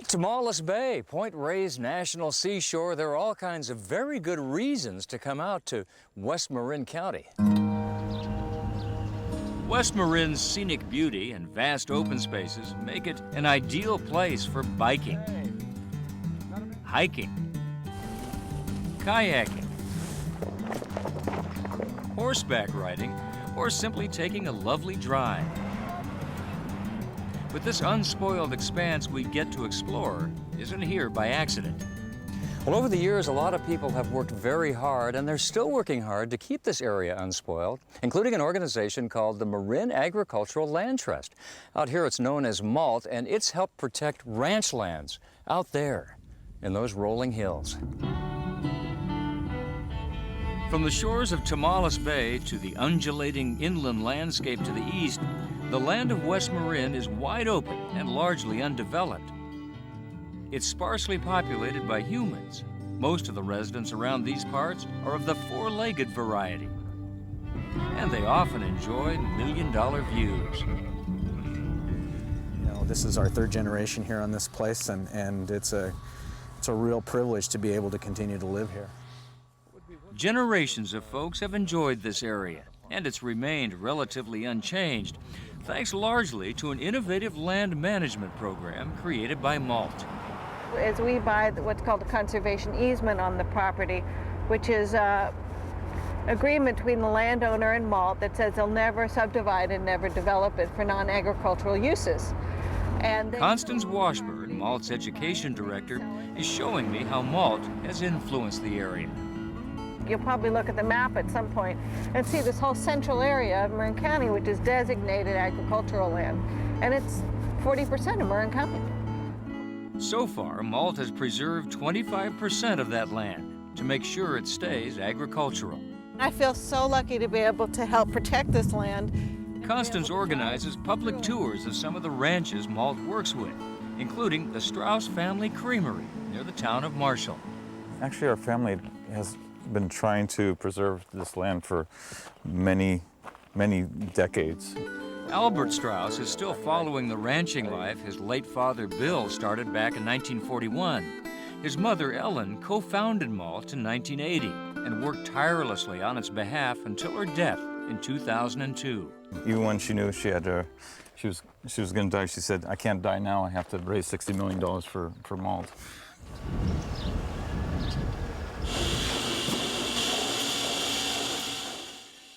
Tomales Bay, Point Reyes National Seashore, there are all kinds of very good reasons to come out to West Marin County. West Marin's scenic beauty and vast open spaces make it an ideal place for biking, hiking, kayaking, horseback riding, or simply taking a lovely drive. But this unspoiled expanse we get to explore isn't here by accident. Well, over the years, a lot of people have worked very hard, and they're still working hard to keep this area unspoiled, including an organization called the Marin Agricultural Land Trust. Out here, it's known as M.A.L.T, and it's helped protect ranch lands out there in those rolling hills. From the shores of Tomales Bay to the undulating inland landscape to the east, the land of West Marin is wide open and largely undeveloped. It's sparsely populated by humans. Most of the residents around these parts are of the four-legged variety, and they often enjoy million-dollar views. You know, this is our third generation here on this place, and it's a real privilege to be able to continue to live here. Generations of folks have enjoyed this area, and it's remained relatively unchanged, thanks largely to an innovative land management program created by M.A.L.T. As we buy what's called a conservation easement on the property, which is an agreement between the landowner and M.A.L.T. that says they'll never subdivide and never develop it for non-agricultural uses. And Constance Washburn, M.A.L.T.'s education director, is showing me how M.A.L.T. has influenced the area. You'll probably look at the map at some point and see this whole central area of Marin County, which is designated agricultural land, and it's 40% of Marin County. So far, M.A.L.T. has preserved 25% of that land to make sure it stays agricultural. I feel so lucky to be able to help protect this land. Constance organizes public tours of some of the ranches M.A.L.T. works with, including the Strauss Family Creamery near the town of Marshall. Actually, our family has been trying to preserve this land for many decades. Albert Strauss is still following the ranching life his late father Bill started back in 1941. His mother Ellen co-founded M.A.L.T. in 1980 and worked tirelessly on its behalf until her death in 2002. Even when she knew she was going to die, she said, "I can't die now. I have to raise $60 million for M.A.L.T."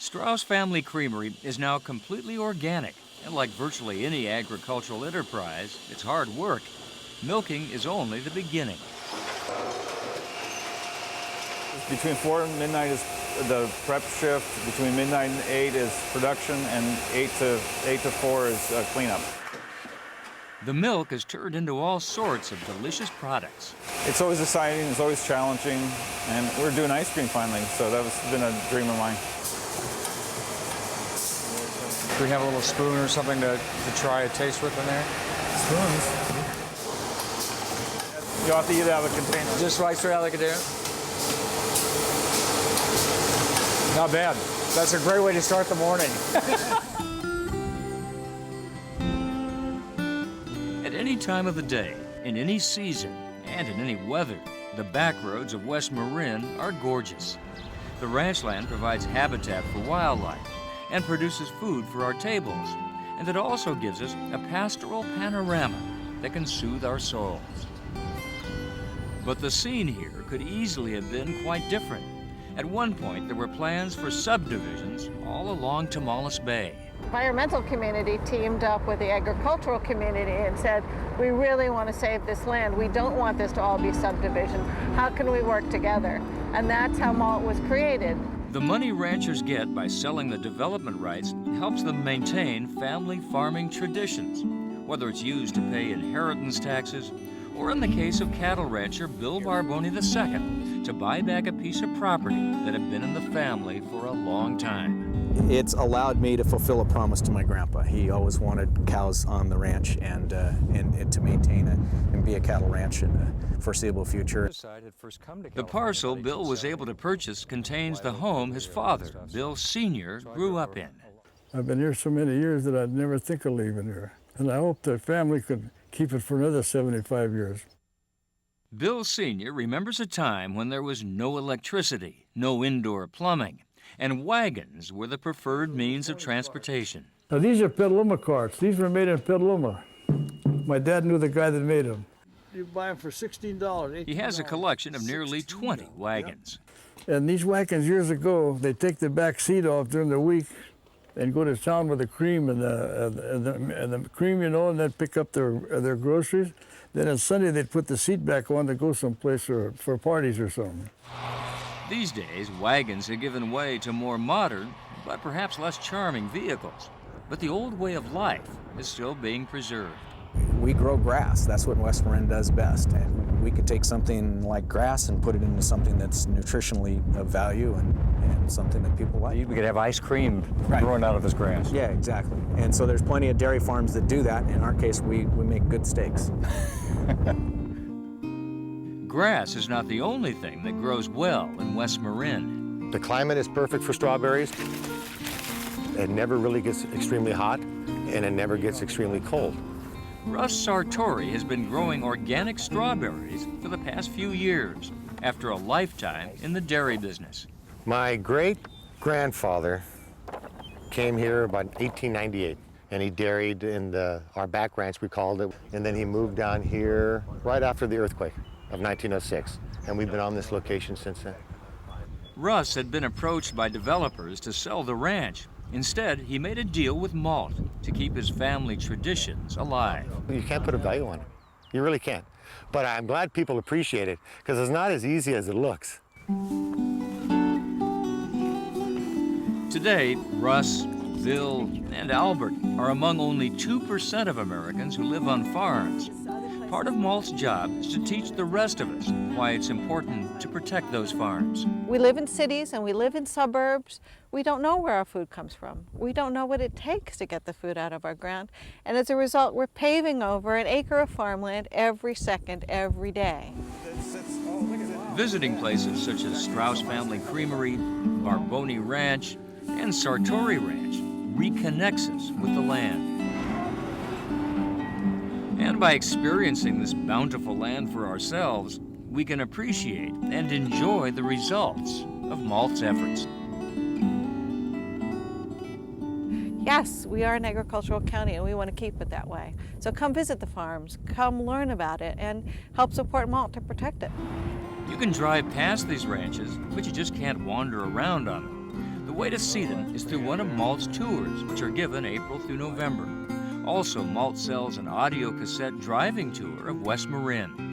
Strauss Family Creamery is now completely organic, and like virtually any agricultural enterprise, it's hard work. Milking is only the beginning. Between 4 and midnight is the prep shift. Between midnight and 8 is production, and 8 to 4 is cleanup. The milk is turned into all sorts of delicious products. It's always exciting, it's always challenging, and we're doing ice cream finally, so that's been a dream of mine. Do we have a little spoon or something to try a taste with in there? Spoons? You'll have to eat it out of a container. Just right straight out of the container? Not bad. That's a great way to start the morning. At any time of the day, in any season, and in any weather, the backroads of West Marin are gorgeous. The ranchland provides habitat for wildlife and produces food for our tables, and it also gives us a pastoral panorama that can soothe our souls. But the scene here could easily have been quite different. At one point, there were plans for subdivisions all along Tomales Bay. The environmental community teamed up with the agricultural community and said, we really want to save this land. We don't want this to all be subdivision. How can we work together? And that's how M.A.L.T. was created. The money ranchers get by selling the development rights helps them maintain family farming traditions, whether it's used to pay inheritance taxes, or in the case of cattle rancher Bill Barboni II, to buy back a piece of property that had been in the family for a long time. It's allowed me to fulfill a promise to my grandpa. He always wanted cows on the ranch and to maintain and be a cattle ranch in the foreseeable future. The parcel Bill was able to purchase contains the home his father, Bill Sr., grew up in. I've been here so many years that I'd never think of leaving here. And I hope the family could keep it for another 75 years. Bill Sr. remembers a time when there was no electricity, no indoor plumbing, and wagons were the preferred means of transportation. Now these are Petaluma carts. These were made in Petaluma. My dad knew the guy that made them. You buy them for $16, $18. He has a collection of nearly 20 wagons. Yep. And these wagons years ago, they take the back seat off during the week and go to town with the cream and the cream, you know, and then pick up their groceries. Then on Sunday, they'd put the seat back on to go someplace for parties or something. These days, wagons have given way to more modern, but perhaps less charming vehicles. But the old way of life is still being preserved. We grow grass. That's what West Marin does best. And we could take something like grass and put it into something that's nutritionally of value and something that people like. We could have ice cream growing out of this grass. Yeah, exactly. And so there's plenty of dairy farms that do that. In our case, we make good steaks. Grass is not the only thing that grows well in West Marin. The climate is perfect for strawberries. It never really gets extremely hot, and it never gets extremely cold. Russ Sartori has been growing organic strawberries for the past few years, after a lifetime in the dairy business. My great-grandfather came here about 1898, and he dairied in our back ranch, we called it, and then he moved down here right after the earthquake of 1906, and we've been on this location since then. Russ had been approached by developers to sell the ranch. Instead, he made a deal with M.A.L.T. to keep his family traditions alive. You can't put a value on it. You really can't. But I'm glad people appreciate it, because it's not as easy as it looks. Today, Russ, Bill, and Albert are among only 2% of Americans who live on farms. Part of M.A.L.T's job is to teach the rest of us why it's important to protect those farms. We live in cities and we live in suburbs. We don't know where our food comes from. We don't know what it takes to get the food out of our ground. And as a result, we're paving over an acre of farmland every second, every day. Visiting places such as Strauss Family Creamery, Barboni Ranch, and Sartori Ranch reconnects us with the land. And by experiencing this bountiful land for ourselves, we can appreciate and enjoy the results of M.A.L.T's efforts. Yes, we are an agricultural county and we want to keep it that way. So come visit the farms, come learn about it, and help support M.A.L.T. to protect it. You can drive past these ranches, but you just can't wander around on them. The way to see them is through one of M.A.L.T's tours, which are given April through November. Also, M.A.L.T. sells an audio cassette driving tour of West Marin.